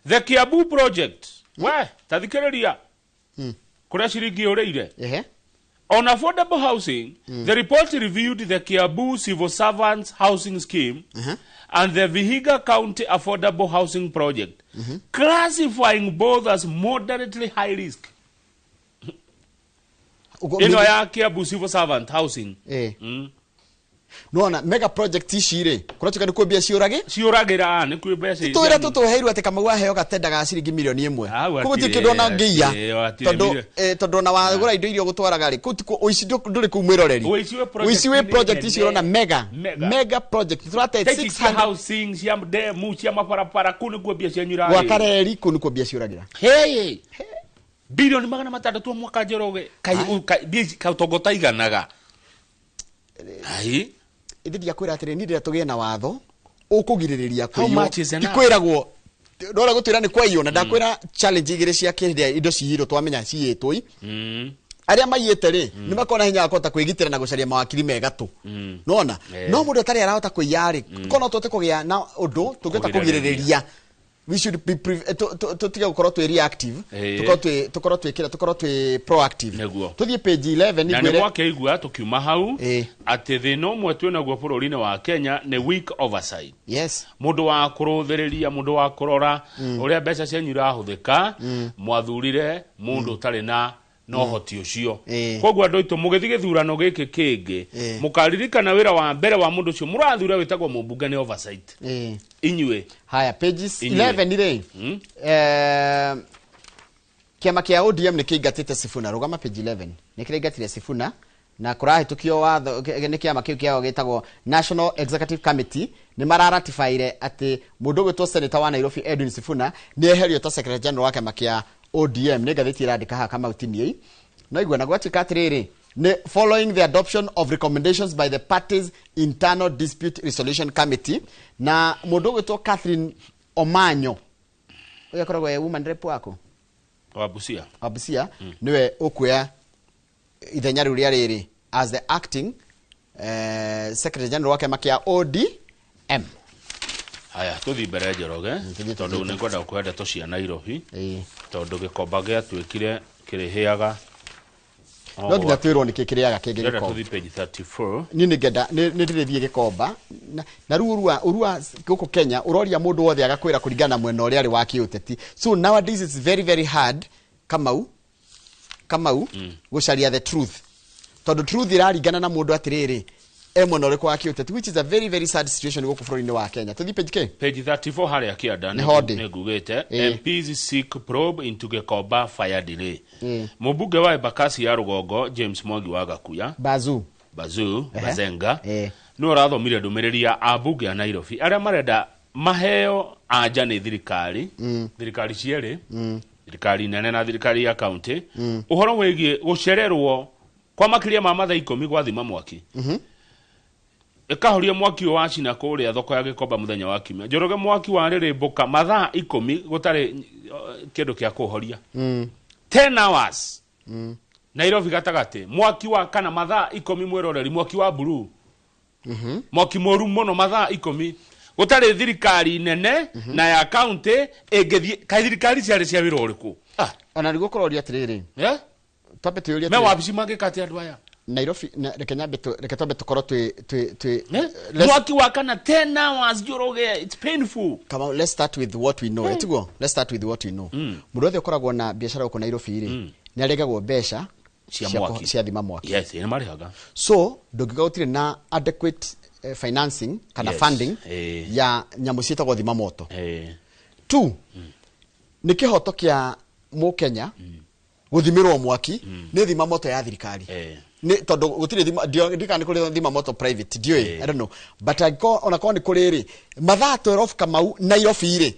the Kiambu project we tathikiriria kuria ciringi ureire on affordable housing the report reviewed the Kiambu civil servants housing scheme and the Vihiga County affordable housing project classifying both as moderately high risk ino ya Kiambu civil servant housing no mega project icire kuratuka ni kwambia ciuragira ni kwambia tuira tutuheirwo ati kama waheo gatenda ga ciringi milioni imwe kuguti kindu na ngiya tondu na wagura indo irio gutwaraga ri kuti uici nduri kumwiroreri uici we project iciro na mega project turate 600 housing cia demu cia maparapara kuni kwambia cianyura wa kareri kuni kwambia ciuragira hey bilioni 600 mwaka Joroge kai togota iganaga ai ithiria kwira atire ni ndira tugie na watho ukugiririria kuiyo ikwiragwo ndora gutwira ni kwaiyo na ndakwira challenge igire cia kindi indo cihiro twamenya ciitwi aria mayite ri ni makona hinya akota kwigitira na gucaria mawakiri mega tu nona no mundu atari arahota kuiyari kono tote kugia na undu tungeta kugiririria we should be tiga gukorwo twi reactive tukorwo twi proactive tuthie page 11 ni gwire na mwake igua tukiuma hau ati thina umwe twina guo bururi-ini wa Kenya ni weak oversight yes mundu wa kuruthiriria mundu wa kurora uria mbeca cianyu irahuthika mwathurire mundu utari na no hoti ucio kogwa andu itu mugithi githurano giki kingi mukaririkana wira wa mbere wa mundu ucio murathura witagwo mubunge ni oversight inyue haya pages 11 ire kiama kia ODM ni kigatite Sifuna rugama page 11 ni kigatire Sifuna na kurahitukio watho ni kiama kiu kiao gitagwo National Executive Committee ni mararatifaire ati mundu gwitwo senator wa Nairobi Edwin Sifuna ni eherio ta secretary general wa kiama kia ODM ni gatheti irandika ha kama utinie no igwa na gwatika atiriri following the adoption of recommendations by the parties internal dispute resolution committee na mundu gwitwo Catherine Omanyo uya koragwo ye woman rep wako Wabusia niwe ukuya ithenya riu ria riri as the acting secretary general wake makia ODM. Haya tuthi mbere Njoroge tondu ni ngwenda kwenda to cia Nairobi tondu gikomba gia twikire kirihiaga no nginya twirwo ni kikiriaga kingi gikomba tuthi page 34 ni ngenda ni ndirithie gikomba na urua guku Kenya uroria mundu wothe agakwira kuringana mwena uria ari wa kiuteti. So nowadays it's very very hard Kamau gucaria the truth tondu truth iraringana na mundu atiriri mwena uri kwa kiuteti, which is a very very sad situation guku bururi-ini wa Kenya. Tuthi page 34 haria kianda ni gugite MPs seek probe into Gikomba fire delay. Mubunge wa Embakasi ya Rugongo James Mwangi wa Gakuya Bazenga no rathomire ndumiriri ya abunge ya Nairobi aria marenda maheo anja ni thirikari ciere thirikari nene na thirikari ya county uhoro wegie gucererwo kwa makiria ma mathaa 10 gwathima mwaki ikahoria mwaki wa cina kuria thoko ya Gikomba muthenya wa Kiumia. Njoroge mwaki wa ririmbuka mathaa 10 gutari kindu kia kuhoria 10 hours Nairobi gatagate mwaki wa kana mathaa 10 mwiroreri mwaki wa blue mwaki moru muno mathaa 10 gutari thirikari nene na ya county engethie ka thirikari ciari cia wiro uriku ona rigo kuroria atiriri twabe tuyoria me wabici mangikati andu aya Nairobi reke twabe tukoro twi mwaki wa kana 10 hours Njoroge it's painful. Come on, let's start with what we know. Etigo let's start with what we know. Mundu othe ukoragwo na biashara uko Nairobi ri ni aregagwo besha cia thima mwaki. Yes ni marihaga. So ndugiga utire na adequate financing kana funding ya nyamu cietagwo thima moto. Two ni kihoto kia mu Kenya guthimirwo mwaki ni thima moto ya thirikari. Ni tondu gutire thima ndika ni kuri thima moto private dio I don't know, but ona ko ni kuri ri mathaa 12 Kamau Nairobi ri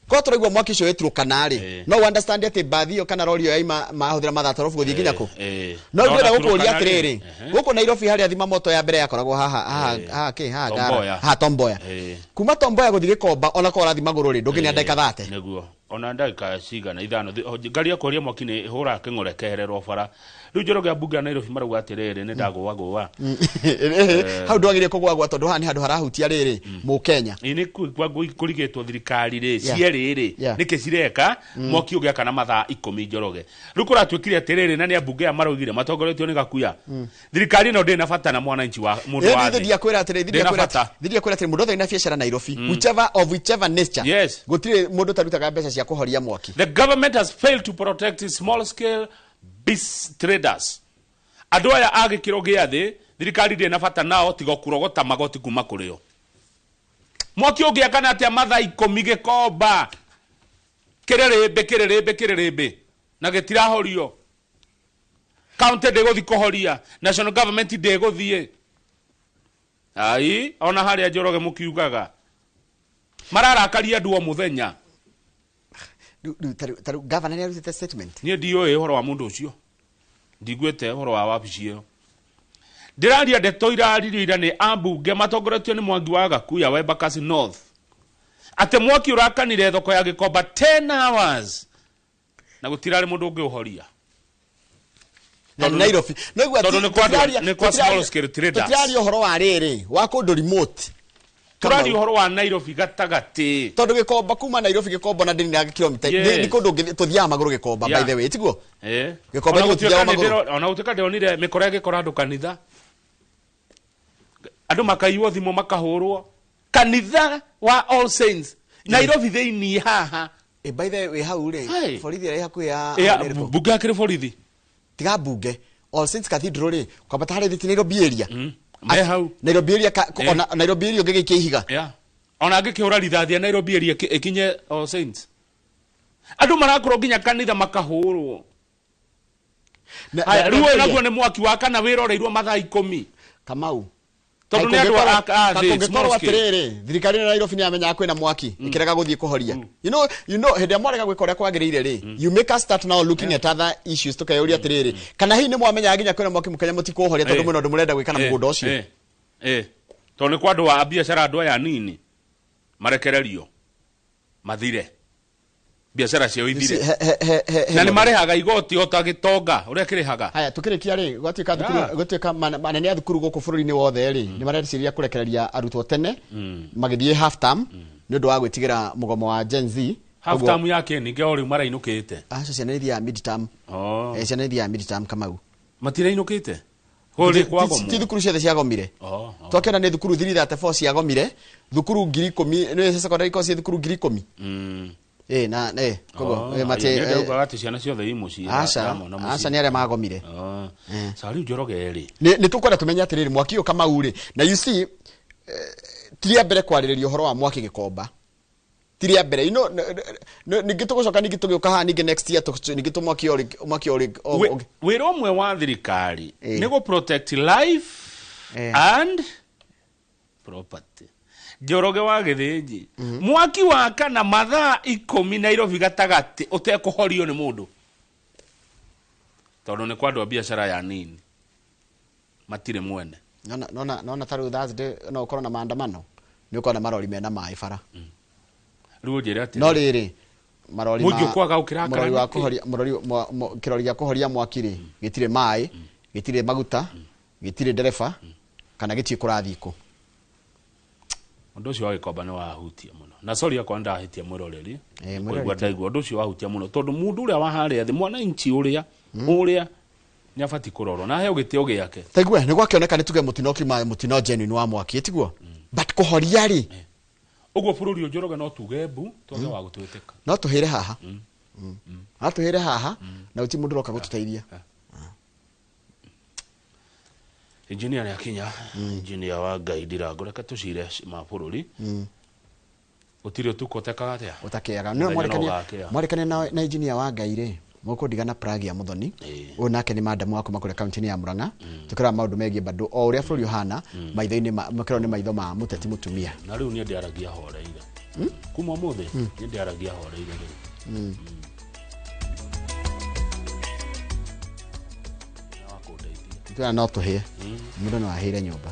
ko turaigwa mwaki cio etru kanari no understand ati bathi yo kana rori yo ima mahuthira mathaa 12 guthii nginya ku no ndira gukuria atiriri guku Nairobi hari thima moto ya mbere yakoragwo haha Tomboya kuma Tomboya guthii Gikomba ona ko rathima guru ri ndunginya ndeka 30 neguo ona ndagika cigana ithano ngaria kuria mwaki ni hura king'orekererwo bara riu Njoroge abunge Nairobi marauga atiriri ni ndagwa hau ndwagirie kugwa tondu hani handu harahutia riri mu Kenya ni kurigitwo thirikari ri cieriri niki cireka mwaki ugia kana mathaa 10 Njoroge riu kuratwikire atiriri na ni abunge amaraugire matongoretio ni Gakuya thirikari no ndina bata na mwananchi wa mundu wa thidia kwira atiriri mundu othe na biashara Nairobi whichever nature gutire mundu tarutaga mbeca cia kuhoria mwaki. The government has failed to protect its small scale business traders. Andu aya agikiro giathi thirikari ndina bata nao tigo kurogota magoti kuma kurio. Mwaki ugia kana atia mathaa 10 Gikomba kirerebe na gitirahorio county ndiguthi kuhoria national government ndiguthie ai ona haria Njoroge mukiugaga mararakaria andu o muthenya taru governor ya rutete statement ni ndio horo wa mundu ucio ndigwete horo wa wabici iyo ndiraria ndeto irarira ni ambunge matongoretio ni Mwangi wa Gakuya wa Embakasi North ate mwaki urakanire thoko ya Gikomba 10 hours na gutirari mundu ungi uhoria na Nairobi no igwa ni kwa small scale traders tiraria horo wa riri wa kundu remote turari horo wa Nairobi gatagati tondu Gikomba kuma Nairobi Gikomba na ndini na kilomita ni kundu tuthia maguru Gikomba by the way tiguo Gikomba ni tuthia maguru ona utika ndionire mikora gikora andu kanitha andu makaiwo thimo makahurwo kanitha wa All Saints Nairobi theini haha by the way hau ri borithi ri haku ya bunge akiri borithi tiga bunge All Saints Cathedral ri kwamba tare thithi Nairobi area hau Nairobi area ona Nairobi area ngeke ihiga ona ngikihura rithathia Nairobi area ikinye All Saints andu marakoro nginya kanitha makahurwo riu naguo ni mwaki wa kana wiroreirwo mathaa 10 Kamau tondu ne andu kungĩkorwo atĩrĩrĩ thirikari ya Nairobi nĩ amenya kwĩna mwaki ĩkĩrega gũthiĩ kũhoria you know hĩndĩ mwarega gwĩka ũrĩa kwagĩrĩire rĩ you make us start now looking at other issues tukeyũria atĩrĩrĩ kana hihi nĩ mwamenya nginya kwĩna mwaki mũkenya mũtikũhoria tondũ mũno ndũmũrenda gwĩka na mũgũnda ũcio tondũ nĩ kwa andũ a biacara andũ aya nini marekererio mathire biacara ciao ithire na nĩ marehaga igoti o ta gĩtonga ũrĩa kĩrĩhaga haya tukĩrĩkia rĩ gwatuĩka manene a thukuru gũkũ bũrũri-inĩ wothe rĩ nĩ mareciria kũrekereria arutwo tene magĩthiĩ half term nĩ ũndũ wa gwĩtigĩra mũgomo wa Gen Z half term yake ningĩ o rĩu marainũkĩte ciana ithiaga mid term ciana ithiaga mid term Kamau matirainũkĩte ti thukuru ciothe ciagomire twakĩona nĩ thukuru 334 ciagomire thukuru 10,000 nĩ secondary course cia thukuru 10,000 koguo mate ciana ciothe imuci aca nĩ arĩa magomire sari Njoroge rĩ nĩ tũkwenda tũmenye atĩrĩrĩ mwaki ũyũ Kamau rĩ na you see tiria mbere kwarĩrĩria ũhoro wa mwaki Gĩkomba tiria mbere ningĩ tũgũcoka ningĩ tũgĩũka haha ningĩ next year ningĩ tũmwaki wĩra ũmwe wa thirikari nĩ gũ protect life and property. Njoroge wa Gĩthĩnji mwaki wa kana mathaa 10 Nairobi gatagati ũtekũhorio nĩ mũndũ tondũ nĩ kwa andũ a biacara ya nini matirĩ mwene nona tarũ Thursday no ũkorwo na maandamano nĩ ũkorwo na marori mena maĩ bara rĩu njĩra atĩ no rĩrĩ marori mũngĩkwaga ũkĩrakara kĩrori gĩa kũhoria mwaki rĩ gĩtirĩ maĩ gĩtirĩ maguta gĩtirĩ ndereba kana gĩtirĩ kũrathikũ ũndũ ũcio wa Gĩkomba nĩ wahutia mũno na sorry akwa ndahitia mwĩroreri kũigua ndaigua ũndũ ũcio wahutia mũno tondũ mũndũ ũrĩa waharĩa thĩ mwananchi ũrĩa nĩ abati kũrorwo na heo gĩtĩo gĩake taigua nĩ gwakĩoneka nĩ tuge mũtino genuine wa mwaki tiguo but kũhoria rĩ ũguo bũrũri Njoroge no tuge mbu twage wa gũtwĩtĩka no tũhĩre haha no tũhĩre haha na uti mũndũ roka gũtũteithia engineer ya Kenya engineer wa Ngai Ndirango reka tucire ma bũrũri ũtirĩ tukoteka atia ũtakĩaga no mwarekania na engineer wa Ngai rĩ mũkũndigana Prague ya Muthoni ũyũ nake nĩ madamu wako makũrĩa kaunti-inĩ ya Murang'a tũkĩra maũndũ megiĩ bado o ũrĩa bũrũri ũhana maitho-inĩ makĩrwo nĩ maitho ma mũteti mũtumia na rĩu niĩ ndĩaragia horeire kuma mũthĩ niĩ ndĩaragia horeire rĩu no tũhĩe mũndũ no ahĩre nyũmba